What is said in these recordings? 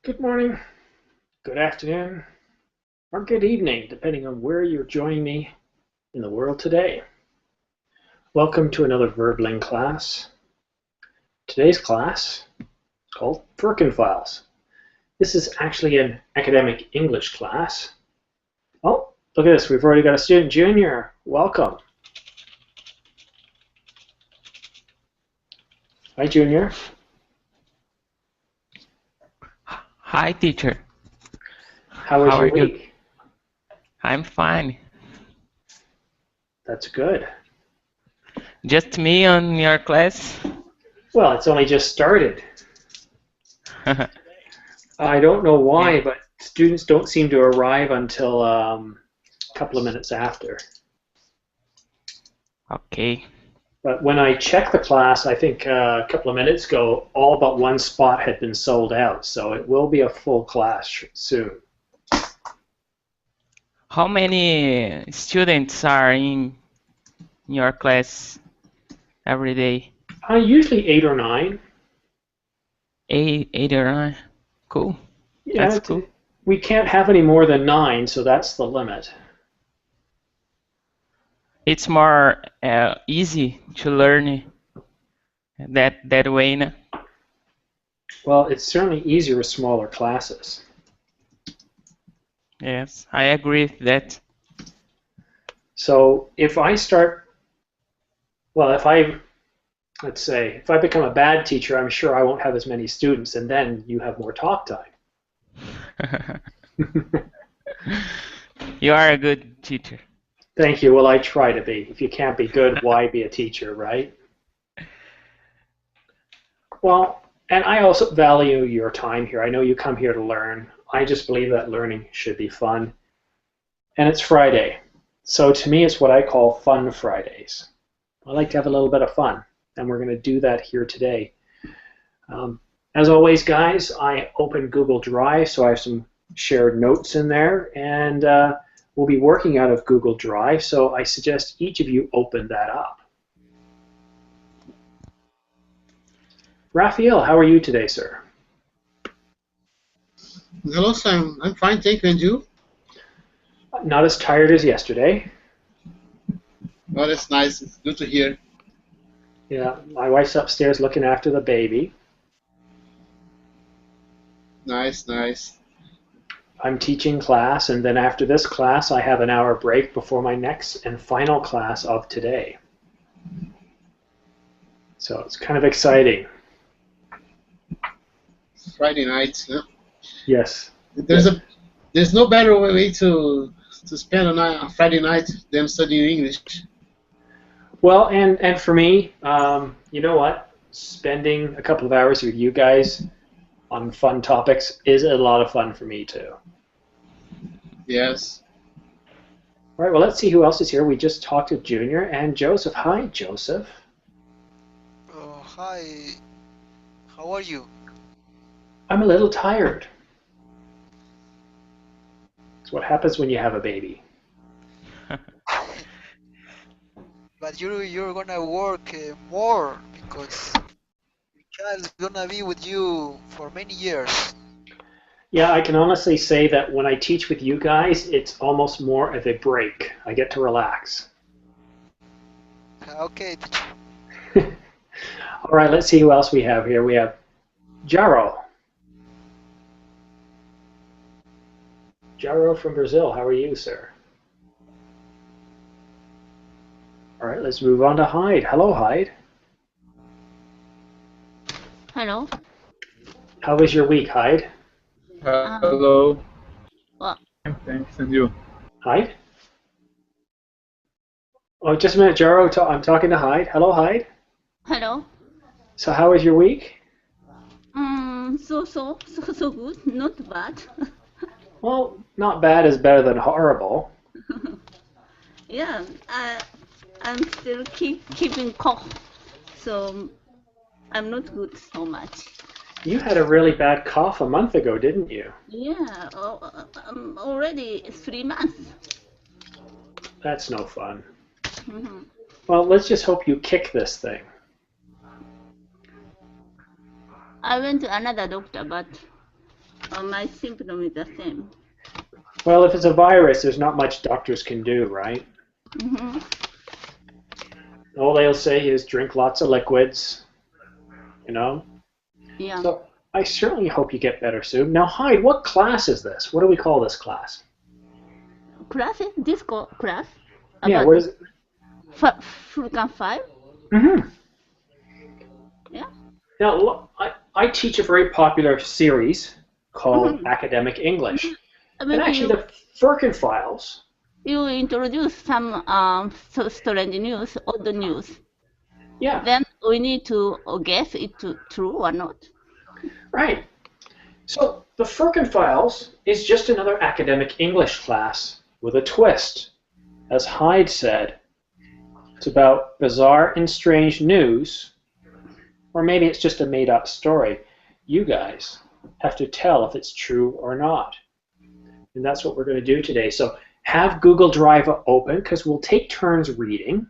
Good morning, good afternoon, or good evening, depending on where you're joining me in the world today. Welcome to another Verbling class. Today's class is called Furkan Files. This is actually an academic English class. Oh, look at this, we've already got a student junior. Welcome. Hi, Junior. Hi, teacher. How was your are you? week? I'm fine. That's good. Just me on your class? Well, it's only just started. I don't know why, Yeah. but students don't seem to arrive until a couple of minutes after. Okay. But when I checked the class, I think a couple of minutes ago, all but one spot had been sold out. So it will be a full class soon. How many students are in your class every day? Usually 8 or 9. Eight or nine? Cool. Yeah, That's cool. we can't have any more than 9, so that's the limit. It's more easy to learn that way, no? Well, it's certainly easier with smaller classes. Yes, I agree with that. So if I start, well, let's say, if I become a bad teacher, I'm sure I won't have as many students, and then you have more talk time. You are a good teacher. Thank you. Well, I try to be. If you can't be good, why be a teacher, right? Well, and I also value your time here. I know you come here to learn. I just believe that learning should be fun. And it's Friday. So to me, it's what I call Fun Fridays. I like to have a little bit of fun, and we're going to do that here today. As always, guys, I opened Google Drive, so I have some shared notes in there, and we'll be working out of Google Drive, so I suggest each of you open that up. Raphael, how are you today, sir? Hello, Sam. I'm fine, thank you. And you? Not as tired as yesterday. Oh, that's nice. It's good to hear. Yeah, my wife's upstairs looking after the baby. Nice, nice. I'm teaching class, and then after this class, I have an hour break before my next and final class of today. So it's kind of exciting. Friday night. Huh? Yes. There's no better way to spend a Friday night than studying English. Well, and for me, you know what? Spending a couple of hours with you guys on fun topics is a lot of fun for me too. Yes. All right, well, let's see who else is here. We just talked to Junior and Joseph. Hi, Joseph. Oh, hi. How are you? I'm a little tired. It's what happens when you have a baby. But you're gonna work more because your child's gonna be with you for many years. Yeah, I can honestly say that when I teach with you guys, it's almost more of a break. I get to relax. Okay, All right, let's see who else we have here. We have Jaro. Jaro from Brazil, how are you, sir? All right, let's move on to Hyde. Hello, Hyde. Hello. How was your week, Hyde? Hello. Well, Thanks, and you? Hyde? Oh, just a minute, Jaro. I'm talking to Hyde. Hello, Hyde. hello. So how was your week? So good. Not bad. Well, not bad is better than horrible. Yeah, I'm still keeping cough, so I'm not good so much. You had a really bad cough a month ago, didn't you? Yeah, already 3 months. That's no fun. hmm Well, let's just hope you kick this thing. I went to another doctor, but My symptom is the same. Well, if it's a virus, there's not much doctors can do, right? Mm-hmm. All they'll say is drink lots of liquids, you know? Yeah. So I certainly hope you get better soon. Now, Hyde, what class is this? What do we call this class? Class? Disco class? Yeah, About what is it? Furkan Files? Mm-hmm. Yeah. Now, look, I teach a very popular series called Mhm. Academic English. And Maybe actually, the Furkan Files, you introduce some strange news, odd news. yeah, Then we need to guess it true or not. right. So the Furkan Files is just another academic English class with a twist. As Hyde said, it's about bizarre and strange news, or maybe it's just a made-up story. You guys have to tell if it's true or not. And that's what we're going to do today. So have Google Drive open because we'll take turns reading.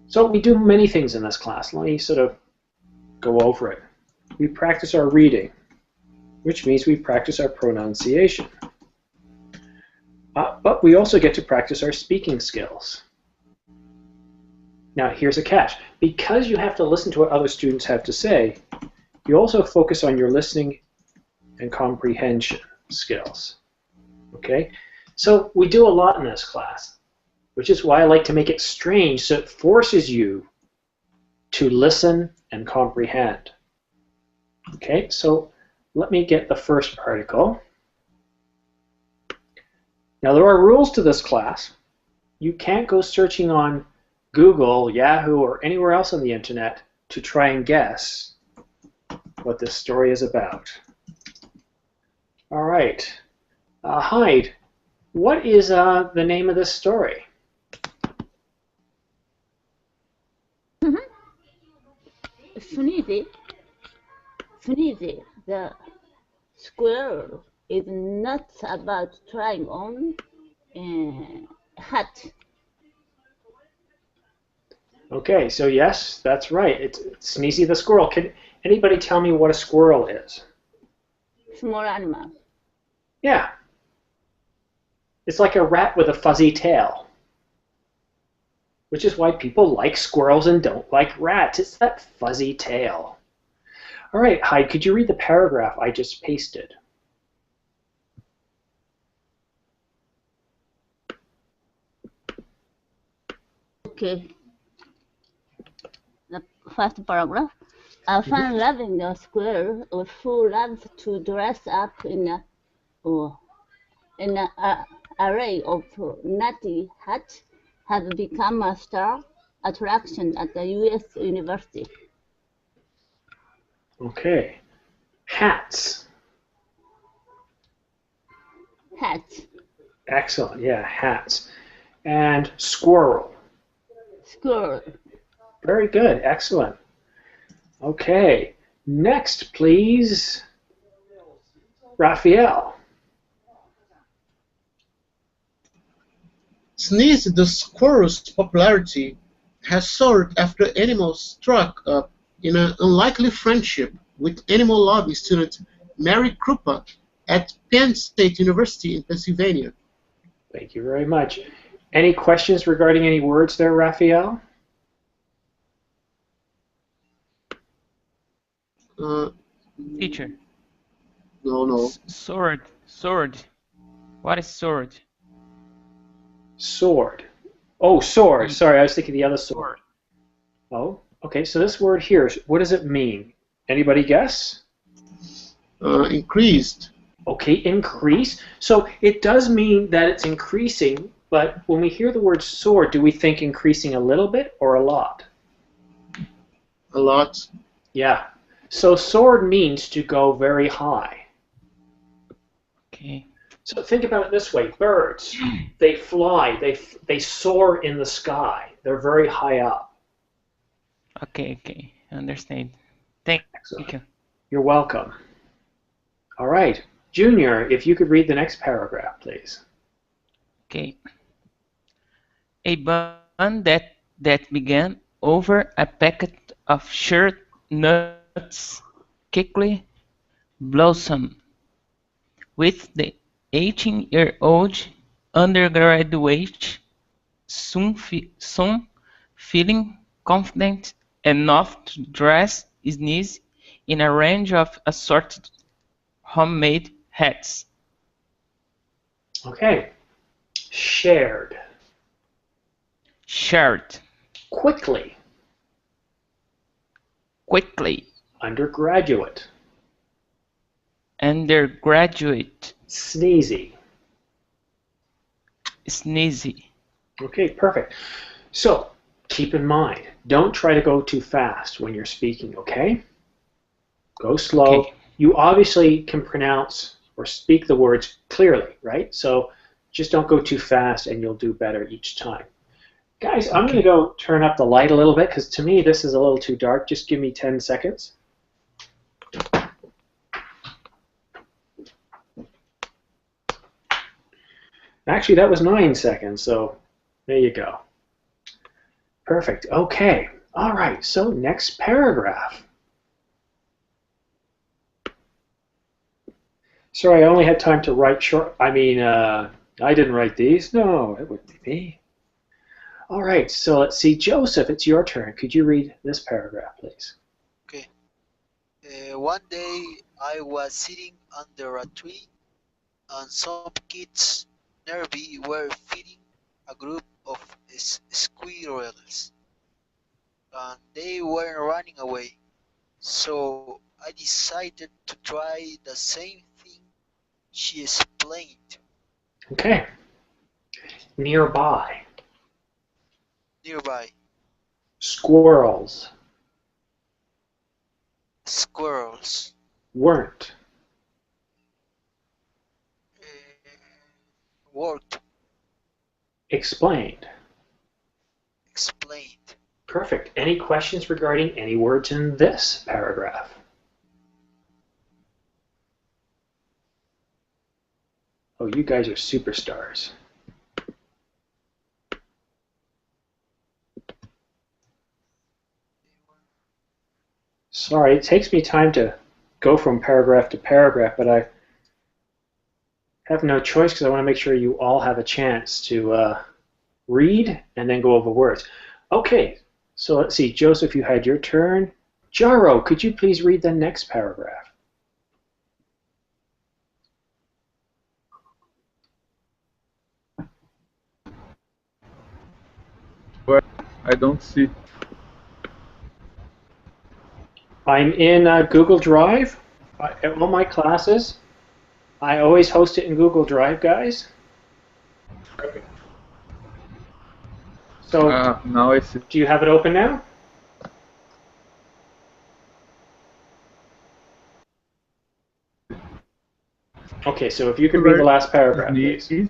So we do many things in this class. Let me sort of go over it. We practice our reading, which means we practice our pronunciation. But we also get to practice our speaking skills. Now here's a catch. Because you have to listen to what other students have to say, you also focus on your listening and comprehension skills. Okay? So we do a lot in this class, which is why I like to make it strange, so it forces you to listen and comprehend. Okay, so let me get the first article. Now there are rules to this class. You can't go searching on Google, Yahoo, or anywhere else on the internet to try and guess what this story is about. All right, Hyde, what is the name of this story? Sneezy, the squirrel is nuts about trying on hat. Okay, so yes, that's right. It's Sneezy the squirrel. Can anybody tell me what a squirrel is? Small animal. Yeah. It's like a rat with a fuzzy tail. Which is why people like squirrels and don't like rats. It's that fuzzy tail. All right, Hyde, could you read the paragraph I just pasted? Okay. The first paragraph. A fun-loving squirrel who loves to dress up in an array of nutty hats has become a star attraction at the U.S. university. Okay. Hats. Hats. Excellent. Yeah, hats. And squirrel. Squirrel. Very good. Excellent. Okay. Next, please, Raphael. Sneeze the squirrel's popularity has soared after animals struck up in an unlikely friendship with animal lobby student Mary Krupa at Penn State University in Pennsylvania. Thank you very much. Any questions regarding any words there, Raphael? Teacher. No. Sword. Sword. What is sword? Sword. Oh, sword. Sorry, I was thinking the other sword. Oh, okay. So this word here, what does it mean? Anybody guess? Increased. Okay, increase. So it does mean that it's increasing, but when we hear the word sword, do we think increasing a little bit or a lot? A lot. Yeah. So sword means to go very high. Okay. So think about it this way. Birds, they fly, they soar in the sky. They're very high up. Okay. Understand. Thank you. You're welcome. All right. Junior, if you could read the next paragraph, please. Okay. A bun that began over a packet of short nuts quickly blossom, with the 18-year-old undergraduate soon feeling confident enough to dress sneeze in a range of assorted homemade hats. Okay. Shared. Shared Quickly. quickly. Undergraduate. Undergraduate Sneezy. sneezy. Okay, perfect. So keep in mind, don't try to go too fast when you're speaking, okay? Go slow. Okay. You obviously can pronounce or speak the words clearly, right? So just don't go too fast and you'll do better each time. Guys, I'm going to Okay. go turn up the light a little bit because to me this is a little too dark. Just give me 10 seconds. Actually, that was 9 seconds, so there you go. Perfect. Okay. All right. So next paragraph. Sorry, I only had time to write short. I didn't write these. No, it wouldn't be me. All right. So let's see. Joseph, it's your turn. Could you read this paragraph, please? Okay. One day I was sitting under a tree and some kids nearby were feeding a group of squirrels and they were running away. So I decided to try the same thing she explained. Okay. Nearby. Nearby, Squirrels. squirrels Weren't. worked, Explained. explained. Perfect. Any questions regarding any words in this paragraph? Oh, you guys are superstars. Sorry, it takes me time to go from paragraph to paragraph, but I have no choice because I want to make sure you all have a chance to read and then go over words. Okay, so let's see. Joseph, you had your turn. Jaro, could you please read the next paragraph? Where? I don't see. I'm in Google Drive. All my classes, I always host it in Google Drive, guys. So, Now I see. do you have it open now? Okay, so if you could read the last paragraph, please. Sneeze.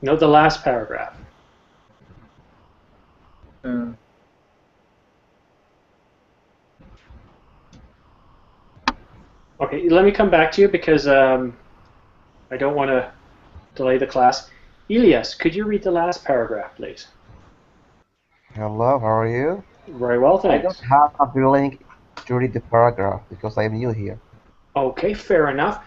No, the last paragraph. Uh, Okay, let me come back to you because I don't want to delay the class. Elias, could you read the last paragraph, please? Hello, how are you? Very well, I don't thanks. have the link to read the paragraph because I'm new here. Okay, fair enough.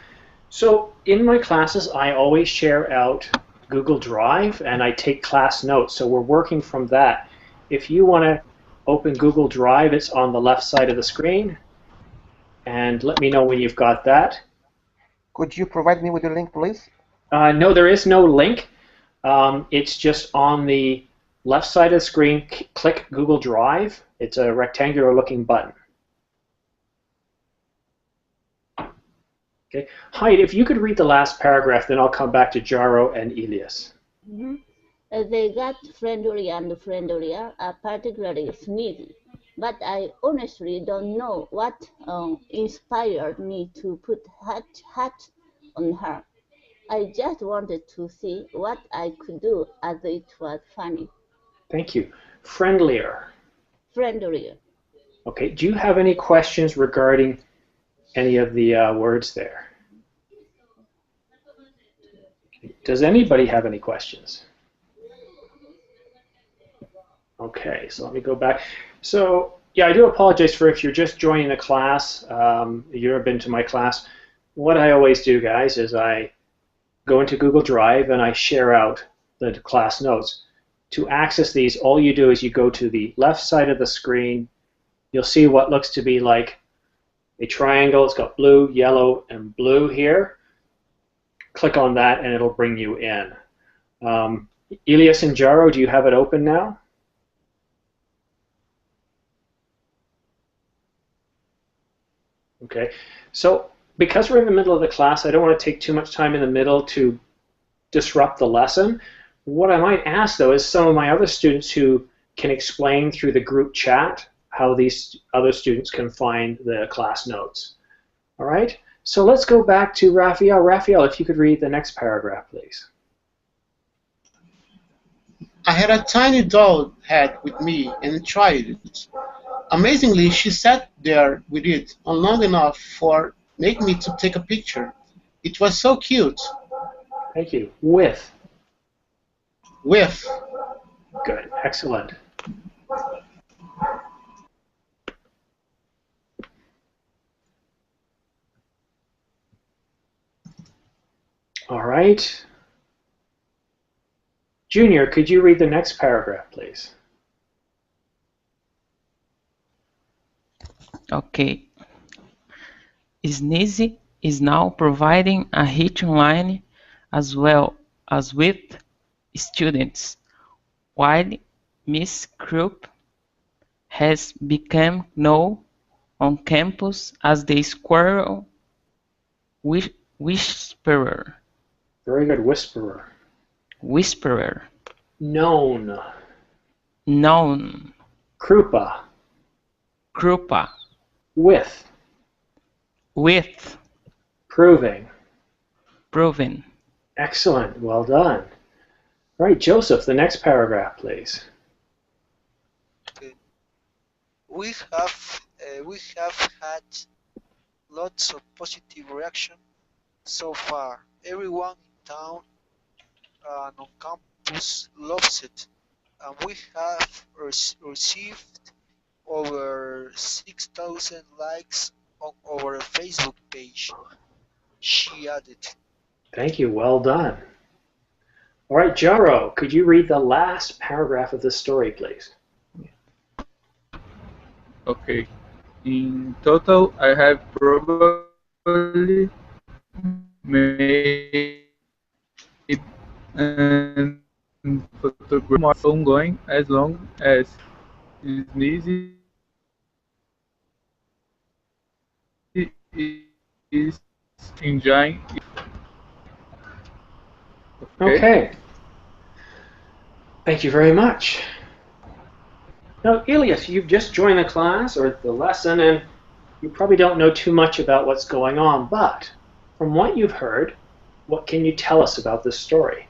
So in my classes, I always share out Google Drive and I take class notes. So we're working from that. If you want to open Google Drive, it's on the left side of the screen. And let me know when you've got that. Could you provide me with the link, please? No, there is no link. It's just on the left side of the screen. Click Google Drive. It's a rectangular looking button. Okay. Hyde, if you could read the last paragraph, then I'll come back to Jaro and Elias. They got friendlier and friendlier, particularly Sneezy. But I honestly don't know what inspired me to put hat on her. I just wanted to see what I could do as it was funny. Thank you. Friendlier. Friendlier. Okay. Do you have any questions regarding any of the words there? Does anybody have any questions? Okay, so let me go back. So Yeah, I do apologize for if you're just joining the class. You've never been to my class. What I always do, guys, is I go into Google Drive and I share out the class notes. To access these, all you do is you go to the left side of the screen. You'll see what looks to be like a triangle. It's got blue, yellow, and blue here. Click on that and it'll bring you in. Elias and Jaro, do you have it open now? Okay, so because we're in the middle of the class, I don't want to take too much time in the middle to disrupt the lesson. What I might ask, though, is some of my other students who can explain through the group chat how these other students can find the class notes. All right, so let's go back to Raphael. Raphael, if you could read the next paragraph, please. I had a tiny doll head with me and tried it. Amazingly, she sat there with it long enough for make me to take a picture. It was so cute. Thank you. With. With. Good. Excellent. All right. Junior, could you read the next paragraph, please? Okay. Sneezy is now providing a teaching line as well as with students, while Miss Krupp has become known on campus as the Squirrel Whisperer. Very good. Whisperer. Whisperer. Known. Known. Krupa. Krupa. With. With. Proving. Proven. Excellent. Well done. All right, Joseph, the next paragraph, please. Okay. We have had lots of positive reaction so far. Everyone in town and on campus loves it, and we have received over 6,000 likes on our Facebook page, she added. Thank you. Well done. All right, Jaro, could you read the last paragraph of this story, please? Okay. In total, I have probably made and photographed ongoing as long as Sneezy is enjoying it. Okay. Thank you very much. Now, Elias, you've just joined the class or the lesson, and you probably don't know too much about what's going on, but from what you've heard, what can you tell us about this story?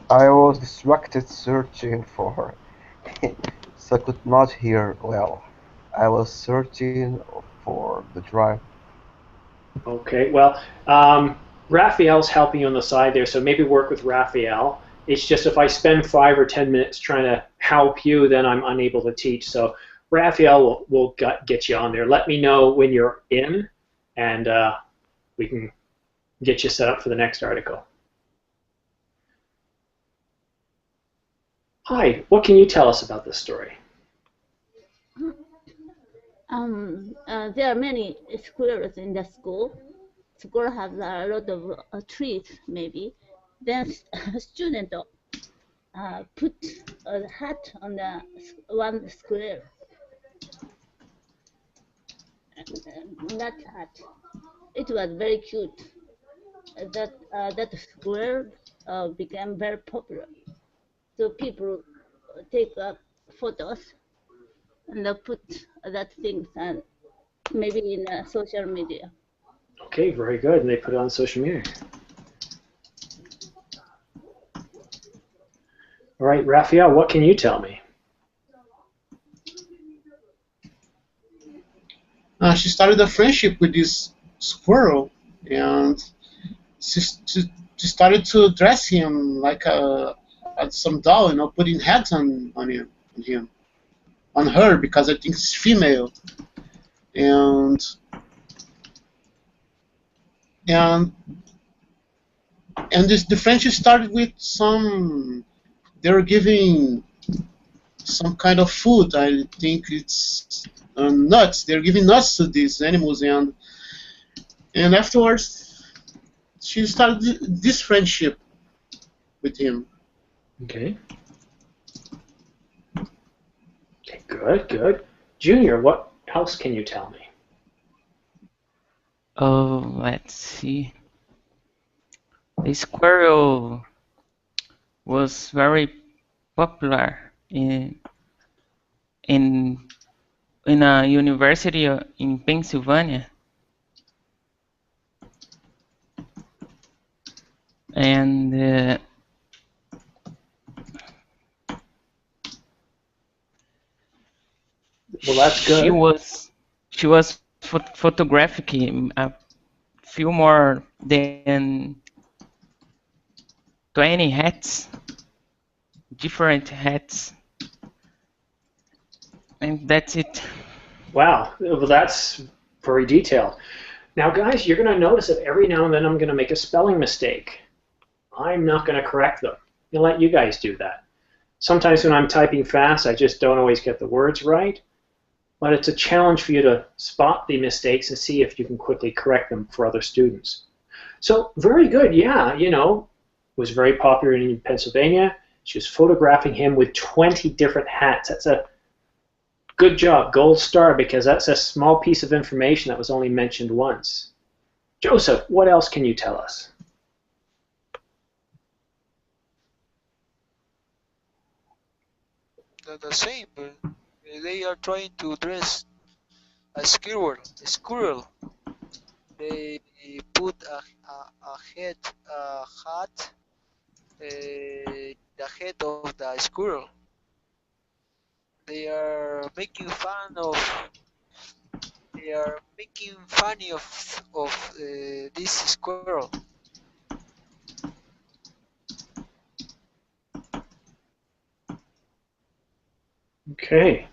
I was distracted searching for her, so I could not hear well. I was searching for the drive. Okay, well, Raphael's helping you on the side there, so maybe work with Raphael. It's just if I spend 5 or 10 minutes trying to help you, then I'm unable to teach. So Raphael will get you on there. Let me know when you're in, and we can get you set up for the next article. Hi, what can you tell us about this story? There are many squirrels in the school. Squirrel has a lot of trees, maybe. Then a student put a hat on the one squirrel. That hat, it was very cute. That squirrel became very popular. So people take photos and put that things and maybe in social media. Okay, very good. And they put it on social media. All right, Raphael, what can you tell me? She started a friendship with this squirrel, and she started to dress him like a some doll, putting hats on her, because I think it's female, and and the friendship started with they were giving some kind of food. I think it's nuts. They're giving nuts to these animals, and afterwards she started this friendship with him. Okay. Okay, good, good. Junior, what else can you tell me? Oh, let's see. The squirrel was very popular in in a university in Pennsylvania, and Well, that's she good. was photographing a few more than 20 hats, different hats, and that's it. Wow, well, that's very detailed. Now, guys, you're going to notice that every now and then I'm going to make a spelling mistake. I'm not going to correct them. I'll let you guys do that. Sometimes when I'm typing fast, I just don't always get the words right, but it's a challenge for you to spot the mistakes and see if you can quickly correct them for other students. So, very good, yeah, was very popular in Pennsylvania. She was photographing him with 20 different hats. That's a good job, gold star, because that's a small piece of information that was only mentioned once. Joseph, what else can you tell us? The same. They are trying to dress a squirrel. A squirrel. They put a head, a hat, the head of the squirrel. They are making fun of. They are making funny of this squirrel. Okay.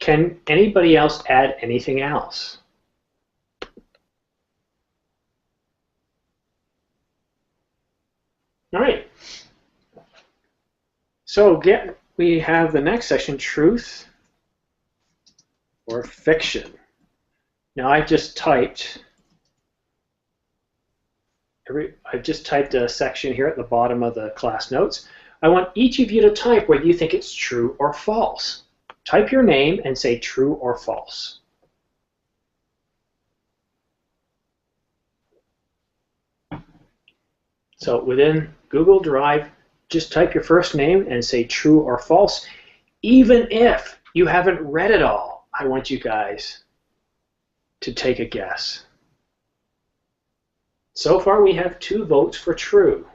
Can anybody else add anything else? All right. So we have the next section, truth or fiction. Now I've just typed a section here at the bottom of the class notes. I want each of you to type whether you think it's true or false. Type your name and say true or false. So within Google Drive, just type your first name and say true or false. Even if you haven't read it all, I want you guys to take a guess. So far we have 2 votes for true.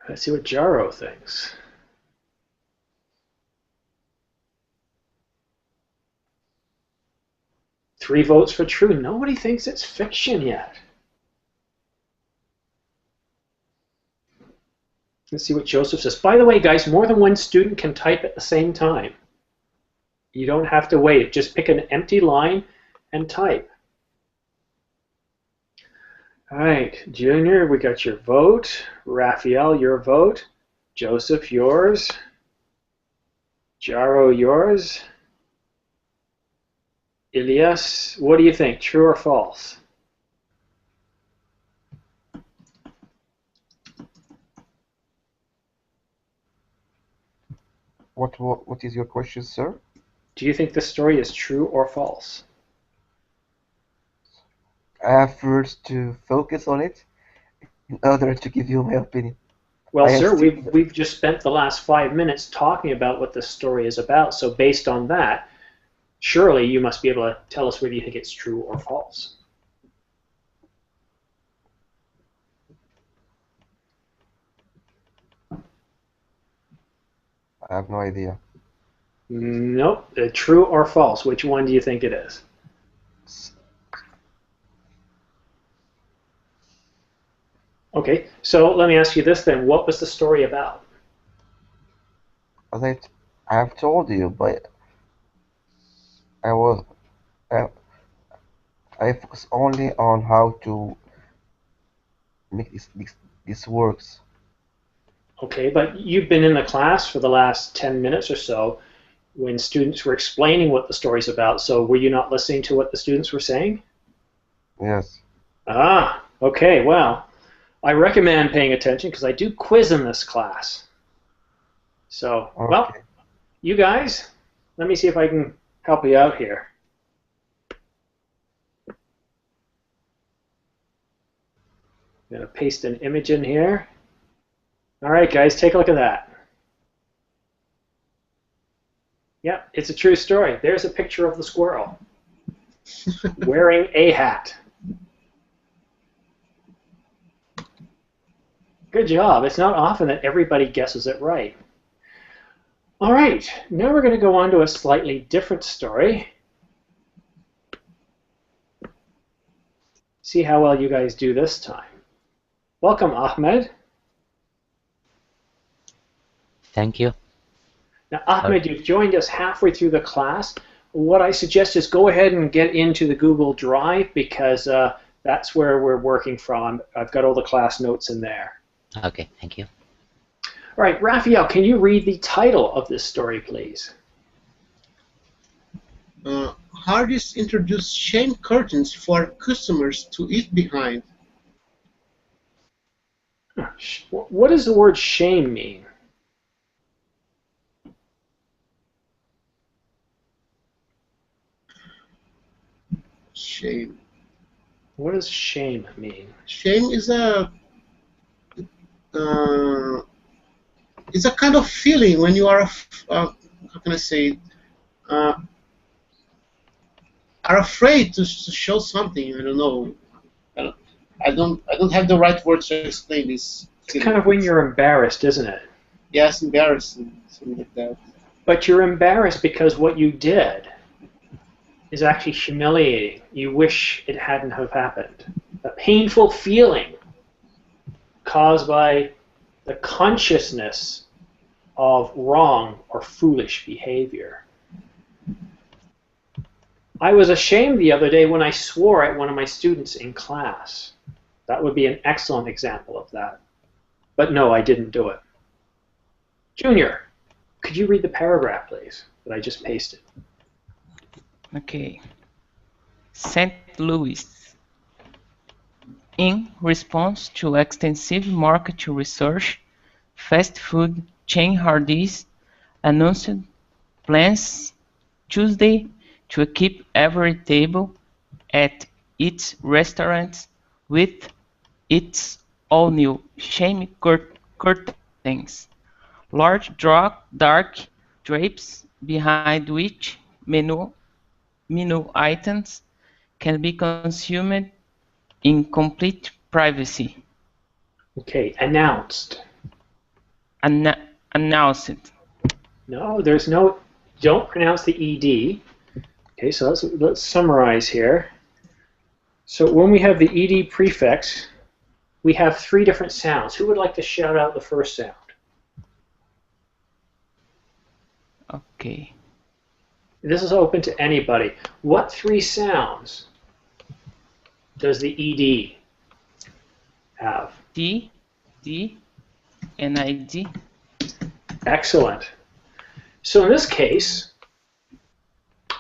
Let's see what Jaro thinks. Three votes for true. Nobody thinks it's fiction yet. Let's see what Joseph says. By the way, guys, more than one student can type at the same time. You don't have to wait. Just pick an empty line and type. All right, Junior, we got your vote. Raphael, your vote. Joseph, yours. Jaro, yours. Elias, what do you think? True or false? What is your question, sir? Do you think the story is true or false? I have first to focus on it in order to give you my opinion. Well, I am sir, still we've just spent the last 5 minutes talking about what the story is about. So based on that, surely you must be able to tell us whether you think it's true or false. I have no idea. Nope. True or false? Which one do you think it is? Okay, so let me ask you this then. What was the story about? As I've told you, but I was I, I focus only on how to make this works. Okay, but you've been in the class for the last 10 minutes or so when students were explaining what the story's about, so were you not listening to what the students were saying? Yes. Ah, okay, well, I recommend paying attention because I do quiz in this class. So, well, Okay. you guys, let me see if I can help you out here. I'm going to paste an image in here. All right, guys, take a look at that. Yep, it's a true story. There's a picture of the squirrel wearing a hat. Good job. It's not often that everybody guesses it right. All right, now we're going to go on to a slightly different story. See how well you guys do this time. Welcome, Ahmed. Thank you. Now, Ahmed, you've joined us halfway through the class. What I suggest is go ahead and get into the Google Drive because that's where we're working from. I've got all the class notes in there. Okay, thank you. All right, Raphael, can you read the title of this story, please? Hardys introduced shame curtains for customers to eat behind. What does the word shame mean? Shame. What does shame mean? Shame is it's a kind of feeling when you are, how can I say, uh, are afraid to show something. I don't know. I don't have the right words to explain this. It's kind of when you're embarrassed, isn't it? Yes, embarrassing, something like that. But you're embarrassed because what you did is actually humiliating. You wish it hadn't have happened. A painful feeling caused by the consciousness of wrong or foolish behavior. I was ashamed the other day when I swore at one of my students in class. That would be an excellent example of that. But no, I didn't do it. Junior, could you read the paragraph, please, that I just pasted? Okay. St. Louis. In response to extensive market research, fast food chain Hardee's announced plans Tuesday to equip every table at its restaurants with its all-new shame curtains, large dark drapes behind which menu items can be consumed in complete privacy. Okay, announced. Announced. No, there's no, don't pronounce the ED. Okay, so let's summarize here. So when we have the ED prefix, we have three different sounds. Who would like to shout out the first sound? Okay. This is open to anybody. What three sounds does the ED have? D, and ID. Excellent. So in this case,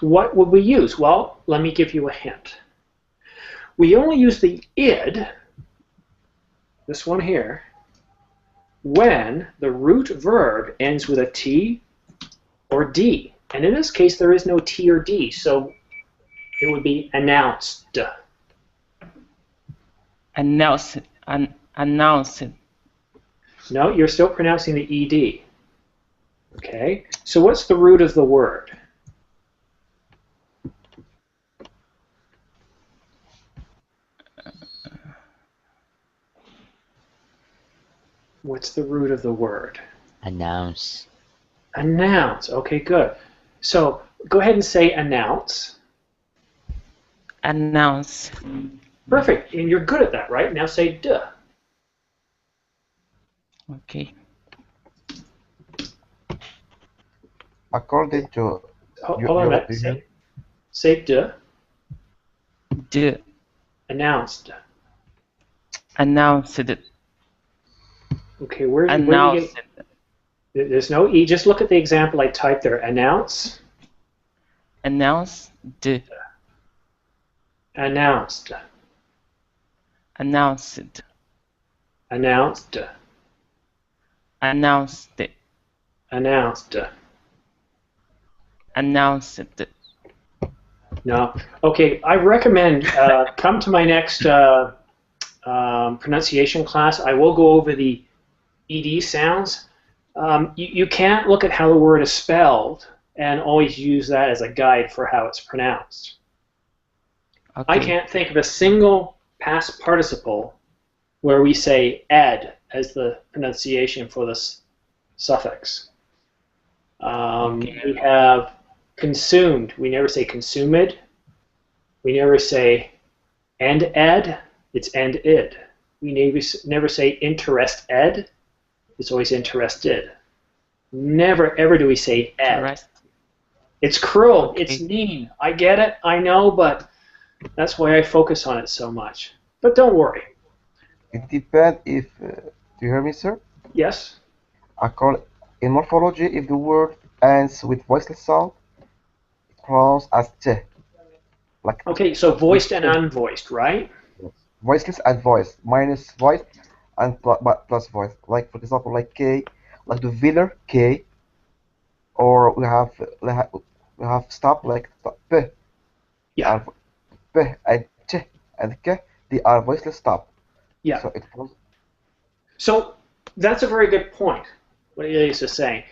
what would we use? Well, let me give you a hint. We only use the id, this one here, when the root verb ends with a T or D. And in this case, there is no T or D, so it would be announced. Announced. Announced. No, you're still pronouncing the ED. Okay, so what's the root of the word? What's the root of the word? Announce. Announce. Okay, good. So go ahead and say announce. Announce. Perfect. And you're good at that, right? Now say duh. Okay. According to Hold on a your minute. opinion, Say de. The Announced. announced. Okay, where do you Announced. get? There's no E. Just look at the example I typed there. Announce. Announced. Announced. Announced. Announced. Announced. Announced. Announced. No. Okay, I recommend come to my next pronunciation class. I will go over the ED sounds. You can't look at how the word is spelled and always use that as a guide for how it's pronounced. Okay. I can't think of a single past participle where we say ed as the pronunciation for this suffix. Okay. We have consumed. We never say consumed. We never say end ed. It's end id. We never say interest ed. It's always interested. Never ever do we say ed. Interest. It's cruel. Okay. It's mean. I get it. I know, but that's why I focus on it so much. But don't worry. it depends if. Do you hear me, sir? Yes? In morphology, if the word ends with voiceless sound, it pronounced as t. Like Okay, so voiced and unvoiced, right? voiceless and voice, minus voice and plus voice. Like for example, like K, like the velar K, or we have stop like P, Yeah. P and Ch and K. They are voiceless stop. Yeah. So it was So that's a very good point, what Elias is saying.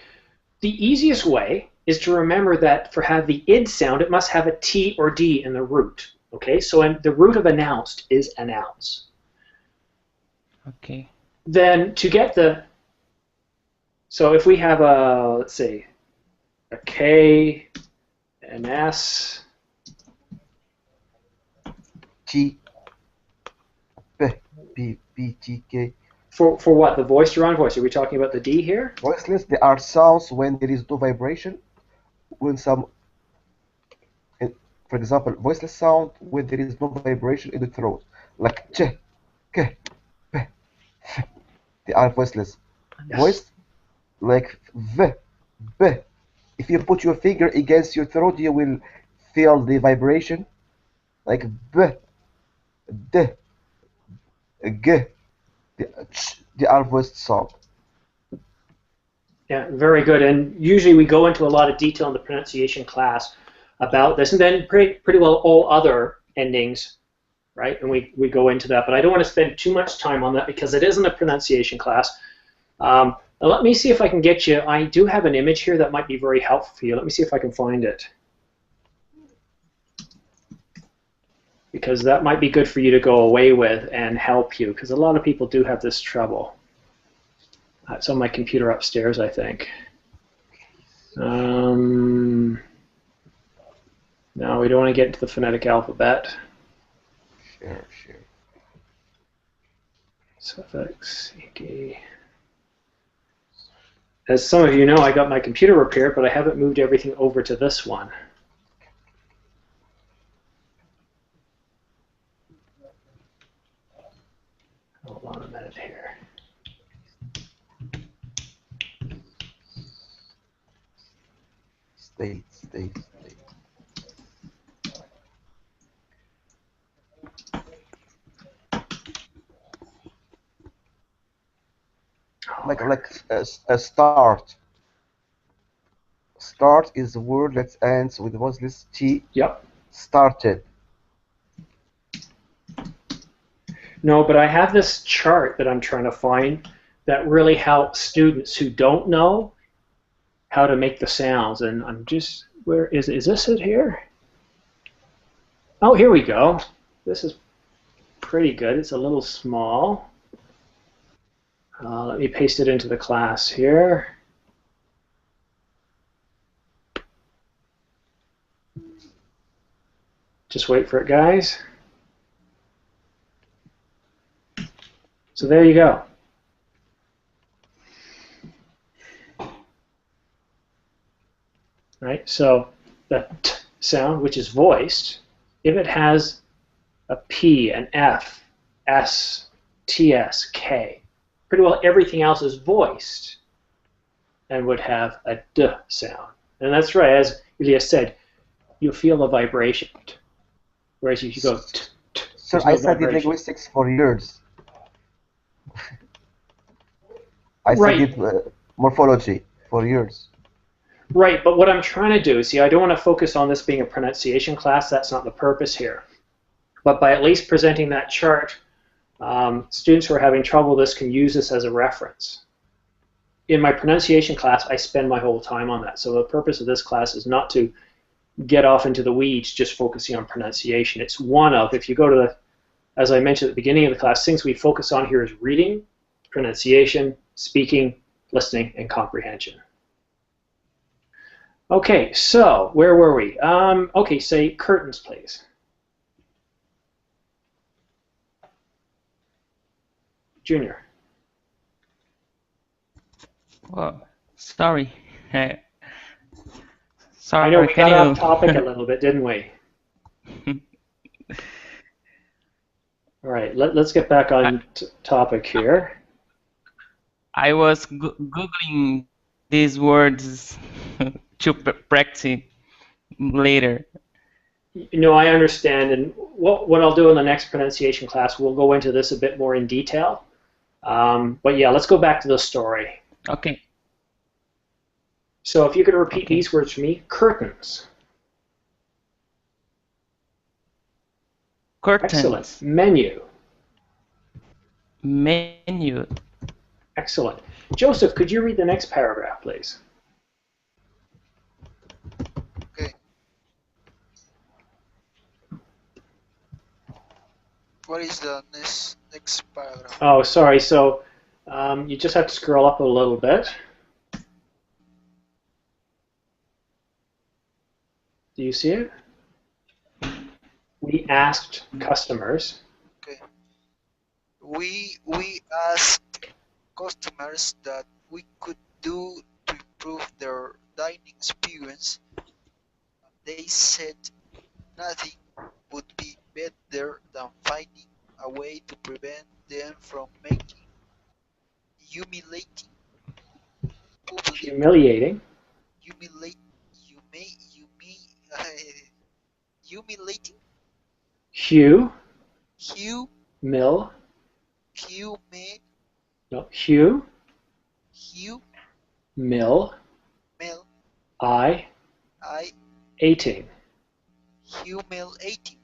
The easiest way is to remember that for have the id sound, it must have a T or D in the root. Okay, so the root of announced is announce. Okay. Then to get so if we have let's see, a K, an S, G, P, T, K. for what, the voiced or unvoiced? Are we talking about the D here? Voiceless, they are sounds when there is no vibration. When for example, voiceless sound when there is no vibration in the throat, like ch, k, p, f. They are voiceless. Yes. Voiced, like v, b. If you put your finger against your throat, you will feel the vibration, like b, d, g. They are voiced sound. Yeah, very good. And usually we go into a lot of detail in the pronunciation class about this, and then pretty well all other endings, right? And we go into that. But I don't want to spend too much time on that because it isn't a pronunciation class. Let me see if I can get you. I do have an image here that might be very helpful for you. Let me see if I can find it. Because that might be good for you to go away with and help you, because a lot of people do have this trouble. It's on my computer upstairs, I think. No, we don't want to get into the phonetic alphabet. Sure. Suffix, ED. As some of you know, I got my computer repaired, but I haven't moved everything over to this one. Hold on a minute here. State. Like a start. Start is a word that ends with voiceless T. Yep. Started. No, but I have this chart that I'm trying to find that really helps students who don't know how to make the sounds. And I'm just, where is this it here? Oh, here we go. This is pretty good. It's a little small. Let me paste it into the class here. Just wait for it, guys. So there you go. right? So the t sound, which is voiced, if it has a P, an F, S, TS, K, pretty well everything else is voiced and would have a D sound. And that's right, as Ilya said, you feel the vibration. Whereas if you go t, t, Sir, there's I no studied vibration. linguistics for years. I Right, studied morphology for years. right. But what I'm trying to do, see, I don't want to focus on this being a pronunciation class. That's not the purpose here. But by at least presenting that chart, students who are having trouble with this can use this as a reference. In my pronunciation class, I spend my whole time on that. So the purpose of this class is not to get off into the weeds just focusing on pronunciation. It's one of, if you go to the, as I mentioned at the beginning of the class, things we focus on here is reading, pronunciation, speaking, listening, and comprehension. Okay, so where were we? Okay, say curtains, please. Junior. Well, sorry. I know Sorry, we can got off topic a you? little bit, didn't we? All right, let's get back I, on topic here. I was Googling these words to practice later. No, I understand, and what I'll do in the next pronunciation class, we'll go into this a bit more in detail. But yeah, let's go back to the story. Okay, So if you could repeat okay. these words for me, curtains. Excellent. Curtains, Menu. menu, Excellent. Joseph, could you read the next paragraph, please? Okay. What is the next paragraph? Oh, sorry. So you just have to scroll up a little bit. Do you see it? We asked customers. Okay. We asked customers that we could do to improve their dining experience. They said nothing would be better than finding a way to prevent them from making humiliating public Humiliating. humiliate humiliating Hugh. hum Mill. hume No. Hugh. hum Mill. mel I. I Ating. humiliating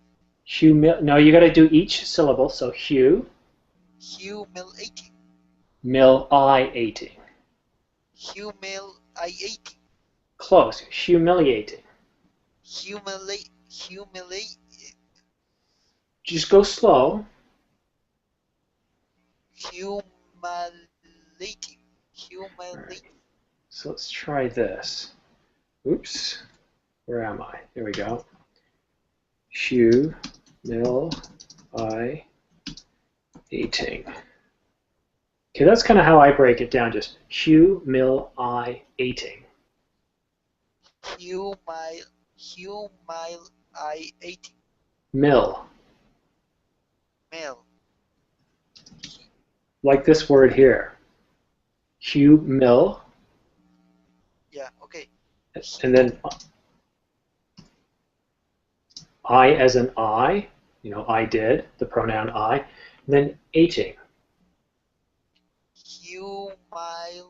No, you got to do each syllable. So Hugh. humiliating Mill. I. Ating. humiliating Close. Humiliating. humiliate Just go slow. humiliating So let's try this. Oops. Where am I? There we go. Hugh. Mill. I. Ating. Okay, that's kind of how I break it down. Just humiliating. humiliating Mill. mel Like this word here. Humil. yeah okay And then I as an I. You know, I did, the pronoun I. And then ating. humiliating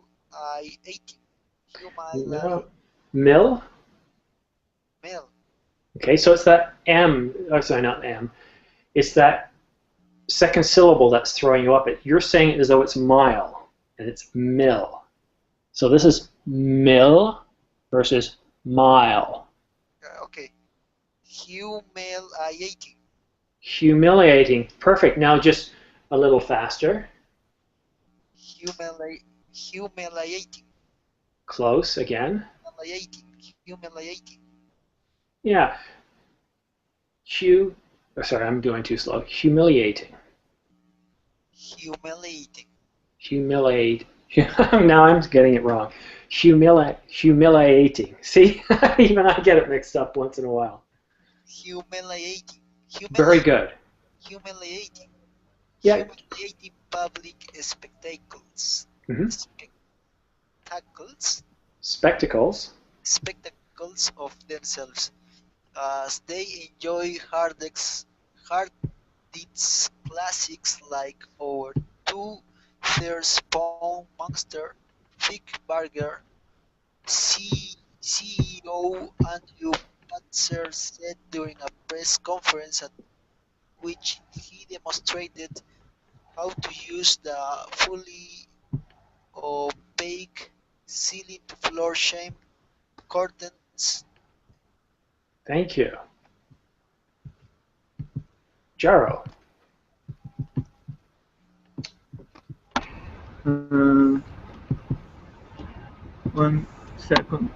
No. Mill. mel Okay, so it's that M. Oh, sorry, not M. It's that second syllable that's throwing you up. You're saying it as though it's mile, and it's mill. So this is mill versus mile. okay humiliating Humiliating. Perfect. Now just a little faster. humiliating Close again. humiliating Yeah. Sorry, I'm doing too slow. Humiliating. humiliating Now I'm getting it wrong. Humiliating. See, even I get it mixed up once in a while. Humiliating. Very good. Humiliating. Yeah. Humiliating public spectacles. Mhm. Spectacles. Spectacles. Spectacles of themselves as they enjoy Hardit's classics like our two-thirds-pound monster, Thick Burger. CEO Andrew Patzer said during a press conference at which he demonstrated how to use the fully opaque ceiling-to-floor shame curtains. Thank you. Jaro. Uh, 1 second.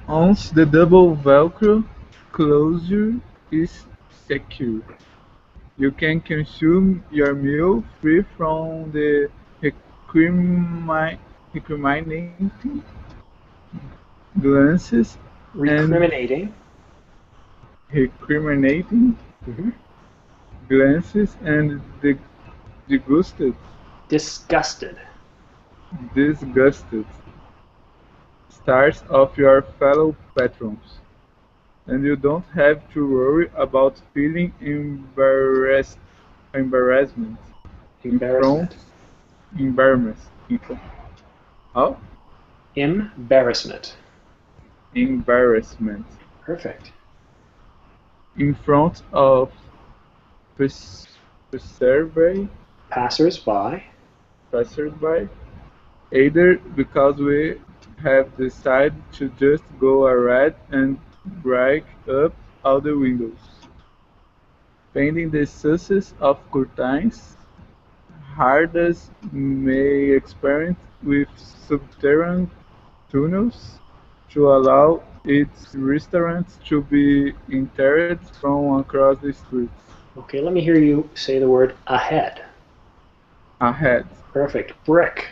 Once the double Velcro closure is secure, you can consume your meal free from the recriminating glances and Recriminating. recriminating Mhm. glances and the Disgusted. disgusted stares of your fellow patrons, and you don't have to worry about feeling embarrassment in front Embarrassment. embarrassment in front, oh, Embarrassment. embarrassment Perfect. in front of passersby Passers-by. passersby, either because we have decided to just go ahead and break up all the windows, pending the success of curtains. Hardest may experiment with subterranean tunnels to allow its restaurants to be entered from across the street. Okay, let me hear you say the word ahead. Ahead. Perfect. Brick.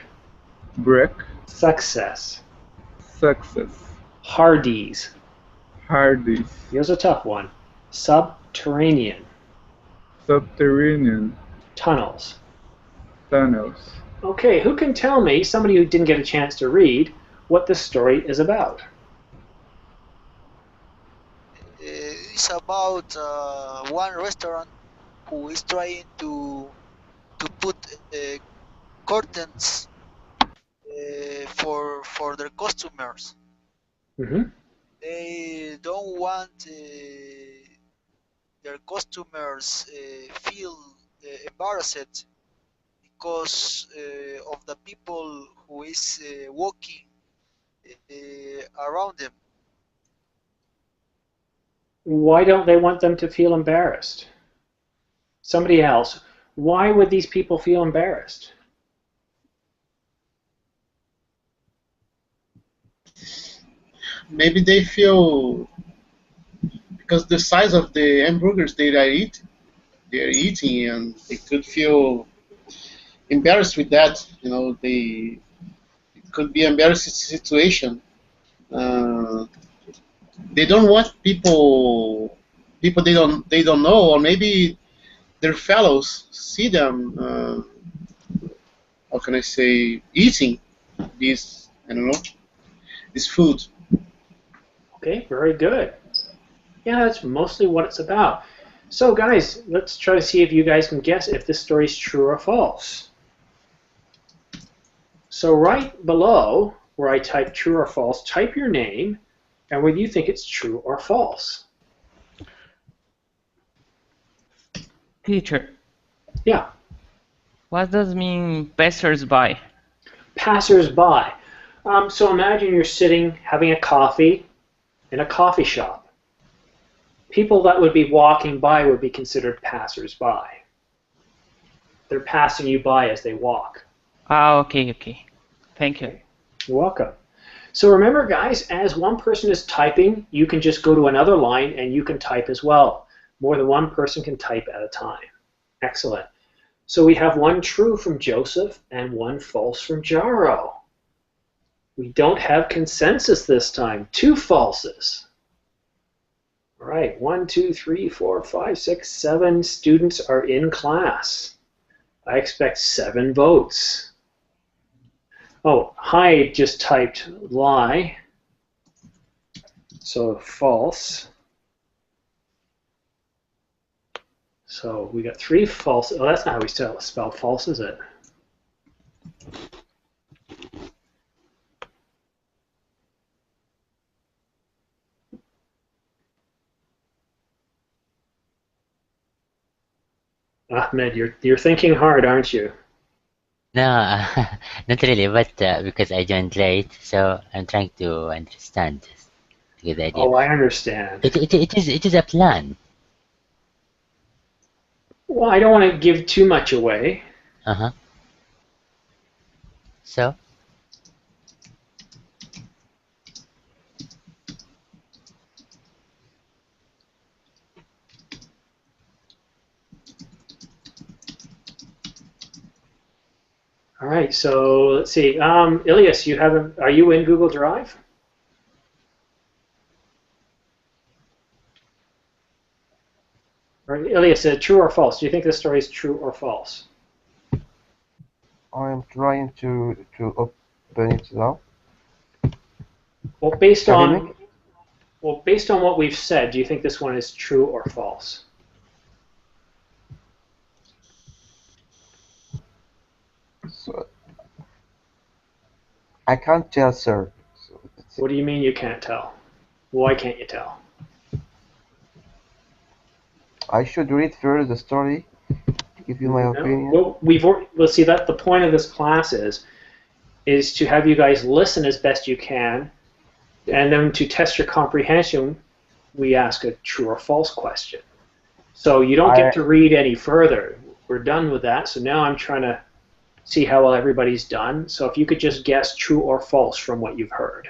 Break. Success. Success. Hardee's. Hardies. Here's a tough one. Subterranean. Subterranean. Tunnels. Tunnels. Okay, who can tell me, somebody who didn't get a chance to read, what this story is about? It's about one restaurant who is trying to put curtains for their customers. Mm-hmm. They don't want their customers feel embarrassed because of the people who is walking around them. Why don't they want them to feel embarrassed? Somebody else. Why would these people feel embarrassed? Maybe they feel because the size of the hamburgers they're eating, and they could feel embarrassed with that. It could be an embarrassing situation. Uh, they don't want people they don't know, or maybe their fellows see them. How can I say eating this? I don't know this food. Okay, very good. Yeah, that's mostly what it's about. So, guys, let's try to see if you guys can guess if this story is true or false. So, right below where I type true or false, type your name and whether you think it's true or false. Teacher, Yeah, what does mean passers-by? passers-by. So imagine you're sitting having a coffee in a coffee shop. People that would be walking by would be considered passers-by. They're passing you by as they walk. Ah, okay. Thank you. Okay. You're welcome. So remember, guys, as one person is typing, you can just go to another line and you can type as well. More than one person can type at a time. Excellent. So we have one true from Joseph and one false from Jaro. We don't have consensus this time. 2 falses. All right, 1, 2, 3, 4, 5, 6, 7 students are in class. I expect 7 votes. Oh, Hyde just typed lie. So false. So we got 3 false. Oh, that's not how we spell false, is it? Ahmed, you're thinking hard, aren't you? No, not really, but because I joined late, so I'm trying to understand this. Good idea. Oh, I understand. It is a plan. Well, I don't want to give too much away. Uh-huh. So? All right, so let's see. Ilias, are you in Google Drive? Or Ilias, true or false? Do you think this story is true or false? I am trying to open it now. Well, based Can you hear on me? based on what we've said, do you think this one is true or false? So, I can't tell, sir. So, What do you mean you can't tell? Why can't you tell? I should read first the story to give you my No. opinion. Well, let's see that the point of this class is to have you guys listen as best you can, and then to test your comprehension, we ask a true or false question. So you don't get to read any further. We're done with that. So now I'm trying to see how well everybody's done. So if you could just guess true or false from what you've heard.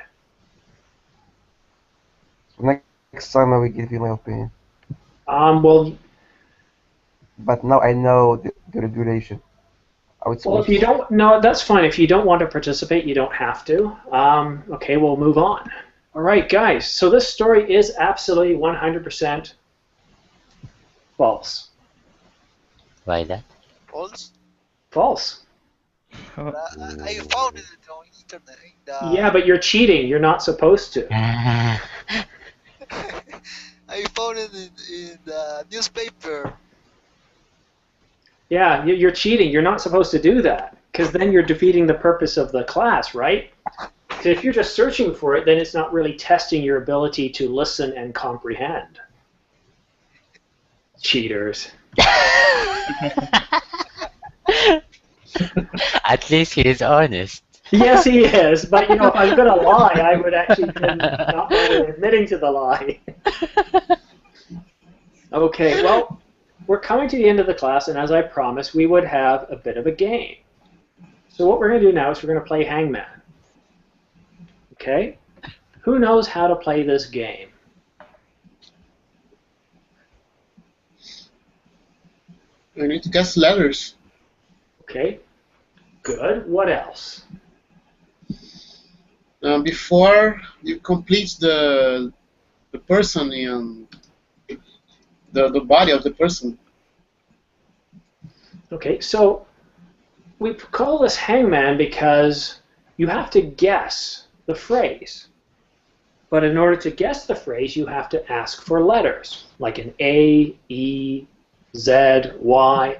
Next time I will give you my opinion. Well, But now I know the regulation. well, if you don't, no, that's fine. If you don't want to participate, you don't have to. Okay, we'll move on. All right, guys. So this story is absolutely 100% false. Why that? False? False. I found it on internet. Yeah, but you're cheating. You're not supposed to. I found it in the newspaper. Yeah, you're cheating. You're not supposed to do that because then you're defeating the purpose of the class, right? So if you're just searching for it, then it's not really testing your ability to listen and comprehend. Cheaters. At least he is honest. Yes, he is. But, if I was going to lie, I would actually not bother admitting to the lie. Okay, well, we're coming to the end of the class, and as I promised, we would have a bit of a game. So what we're going to do now is we're going to play Hangman. Okay? Who knows how to play this game? We need to guess letters. Okay, good. What else? Before you complete the person in the body of the person. Okay, so we call this Hangman because you have to guess the phrase. But in order to guess the phrase, you have to ask for letters, like an A, E, Z, Y.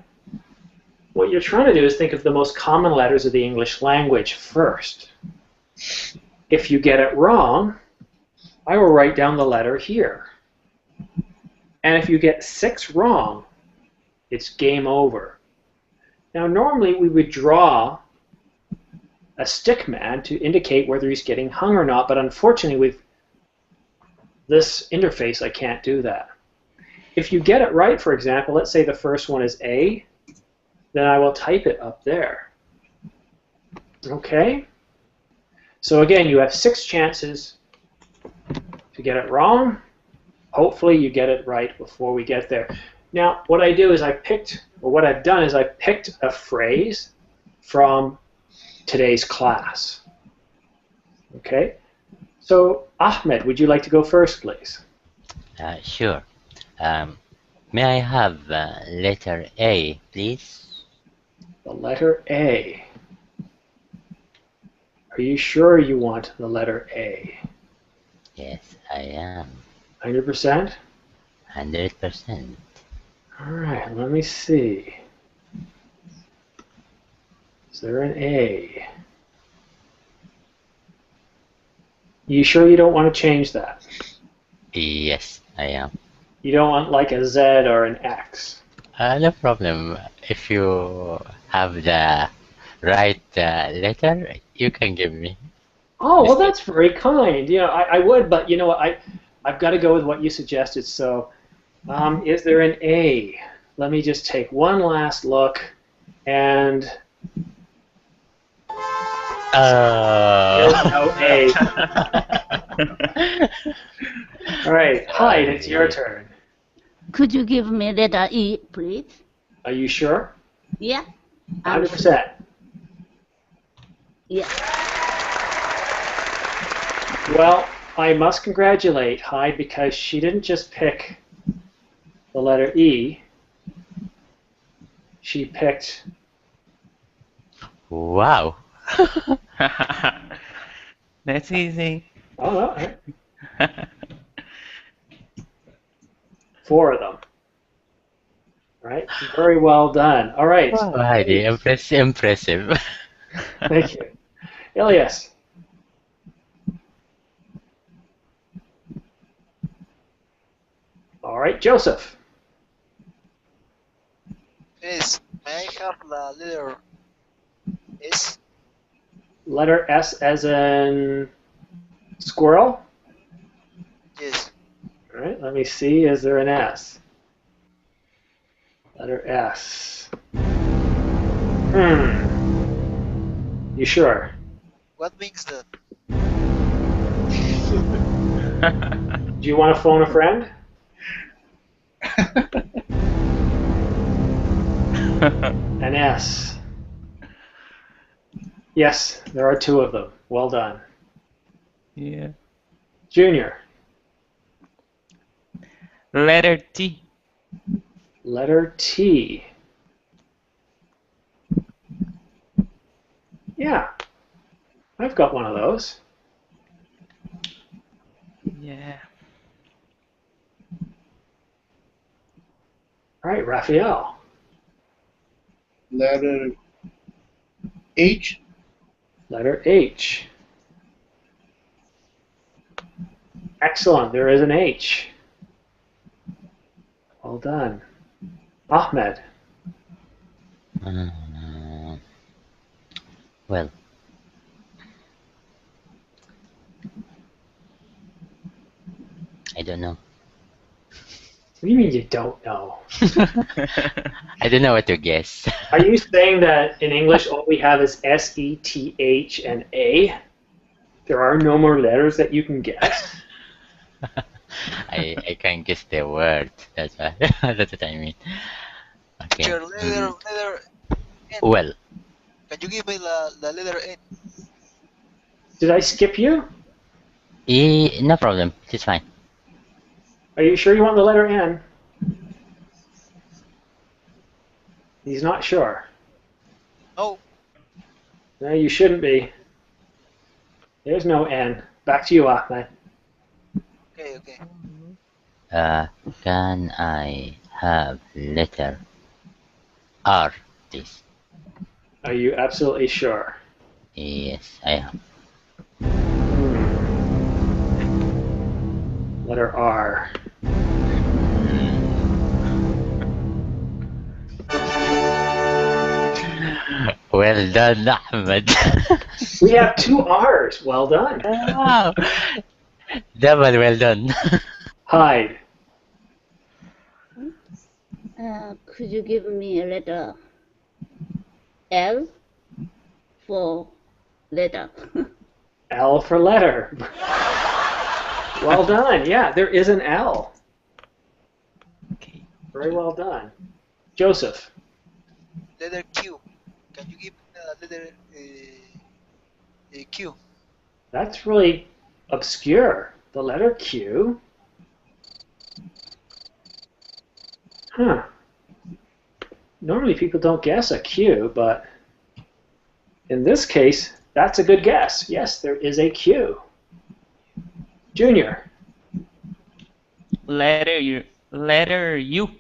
What you're trying to do is think of the most common letters of the English language first. If you get it wrong, I will write down the letter here. And if you get 6 wrong, it's game over. Now normally we would draw a stick man to indicate whether he's getting hung or not, but unfortunately with this interface I can't do that. If you get it right, for example, let's say the first one is A, then I will type it up there. Okay? So again, you have 6 chances to get it wrong. Hopefully you get it right before we get there. Now, what I do is what I've done is I picked a phrase from today's class. Okay? So, Ahmed, would you like to go first, please? Sure. May I have letter A, please? The letter A. Are you sure you want the letter A? Yes, I am. 100%? 100%. All right, let me see. Is there an A? You sure you don't want to change that? Yes, I am. You don't want like a Z or an X? No problem. If you have the right letter, you can give me. Oh, well, Mister. that's very kind. I would, but you know what? I've got to go with what you suggested. So, is there an A? Let me just take one last look, and there's no A. All right, Hyde, it's your turn. Could you give me letter E, please? Are you sure? Yeah. I'm 100%. Yeah. Well, I must congratulate Hyde because she didn't just pick the letter E. She picked. Wow. That's easy. Oh no. All right. 4 of them. Right? Very well done. All right. Wow, Heidi, impressive. Thank you. Elias. All right, Joseph. Yes, may I have the letter S? Letter S as in squirrel. Yes. All right, let me see. Is there an S? Letter S. You sure? What means that? Do you want to phone a friend? An S. Yes, there are 2 of them. Well done. Yeah. Junior. Letter T. Letter T. Yeah, I've got one of those. Yeah. All right, Raphael. Letter H. Letter H. Excellent, there is an H. Well done. Ahmed. Well, I don't know. What do you mean you don't know? I don't know what to guess. Are you saying that in English all we have is S, E, T, H, and A? There are no more letters that you can guess? I can guess the word. That's what that's what I mean. Okay. Teacher, letter N. Well, Can you give me the letter N? Did I skip you? no problem. It's fine. Are you sure you want the letter N? He's not sure. No. No, you shouldn't be. There's no N. Back to you, Ahmed. Okay. Can I have letter R, please? Are you absolutely sure? Yes, I am. Letter R. Well done, Ahmed. We have 2 R's. Well done. Wow. Double well done. Hyde. Could you give me a letter L for letter? L for letter. Well done. Yeah, there is an L. Okay. Very well done. Joseph. Letter Q. Can you give me the letter Q? That's really obscure. The letter Q? Huh. Normally people don't guess a Q, but in this case, that's a good guess. Yes, there is a Q. Junior. Letter U. Letter U.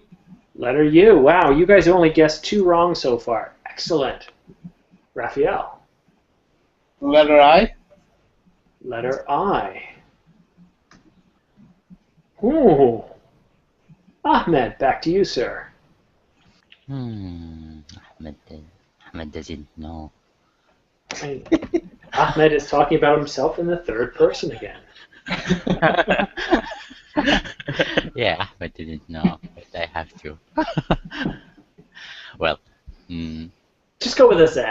Letter U. Wow, you guys only guessed 2 wrong so far. Excellent. Raphael. Letter I. Letter I. Ooh. Ahmed, back to you, sir. Ahmed doesn't know. Ahmed is talking about himself in the third person again. Yeah, Ahmed didn't know, but I have to. Well, Just go with a Z.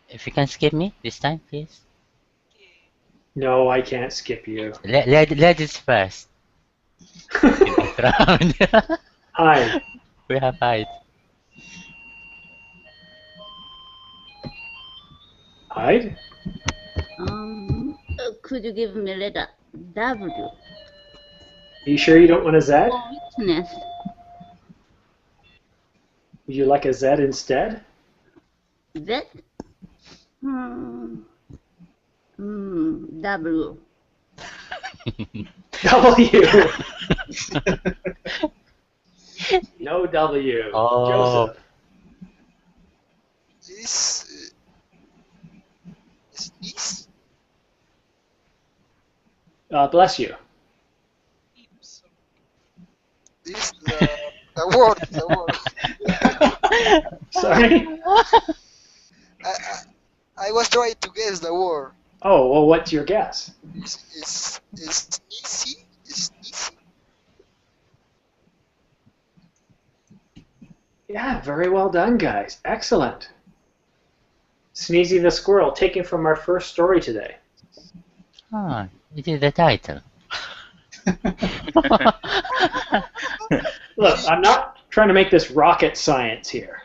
if you can skip me this time, please. No, I can't skip you. Ladies first. In this round. Hi. We have height. Hyde? Could you give me letter W? Are you sure you don't want a Z? Witness. Would you like a Z instead? Z? W. W. No W. Oh. Joseph. Is this? Bless you. This the word. The word. Sorry? I was trying to guess the word. Oh, well, what's your guess? Is easy? Is easy? Yeah, very well done, guys. Excellent. Sneezy the Squirrel, taken from our first story today. Ah, it is the title. Look, I'm not trying to make this rocket science here.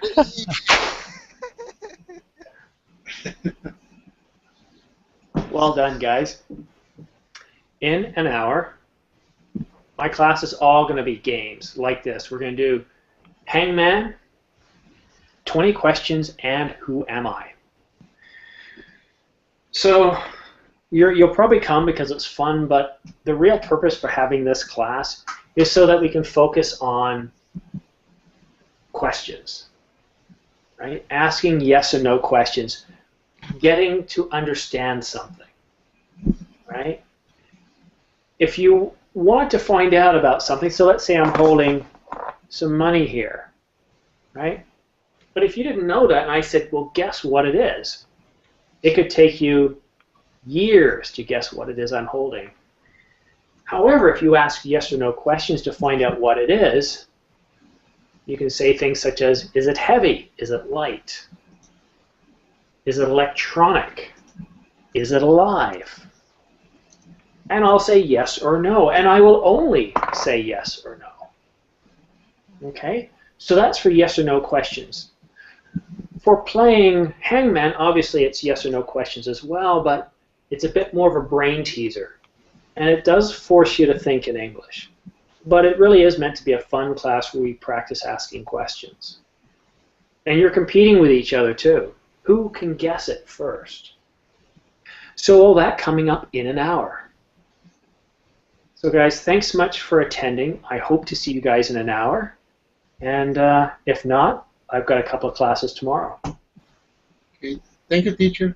Well done, guys. In an hour, my class is all going to be games like this. We're going to do Hangman, 20 questions, and Who Am I? So you'll probably come because it's fun, but the real purpose for having this class is so that we can focus on questions, right? Asking yes or no questions, getting to understand something, right? If you want to find out about something, so let's say I'm holding some money here, right? But if you didn't know that and I said, well, guess what it is, it could take you years to guess what it is I'm holding. However, if you ask yes or no questions to find out what it is, you can say things such as, is it heavy? Is it light? Is it electronic? Is it alive? And I'll say yes or no, and I will only say yes or no. Okay? So that's for yes or no questions. For playing Hangman, obviously it's yes or no questions as well, but it's a bit more of a brain teaser. And it does force you to think in English. But it really is meant to be a fun class where we practice asking questions. And you're competing with each other too. Who can guess it first? So all that coming up in an hour. So guys, thanks much for attending. I hope to see you guys in an hour. And if not, I've got a couple of classes tomorrow. Okay. Thank you, teacher.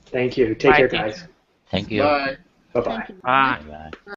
Thank you. Take Bye, care, teacher. guys. Thank you. Bye. Bye-bye. Bye. Bye.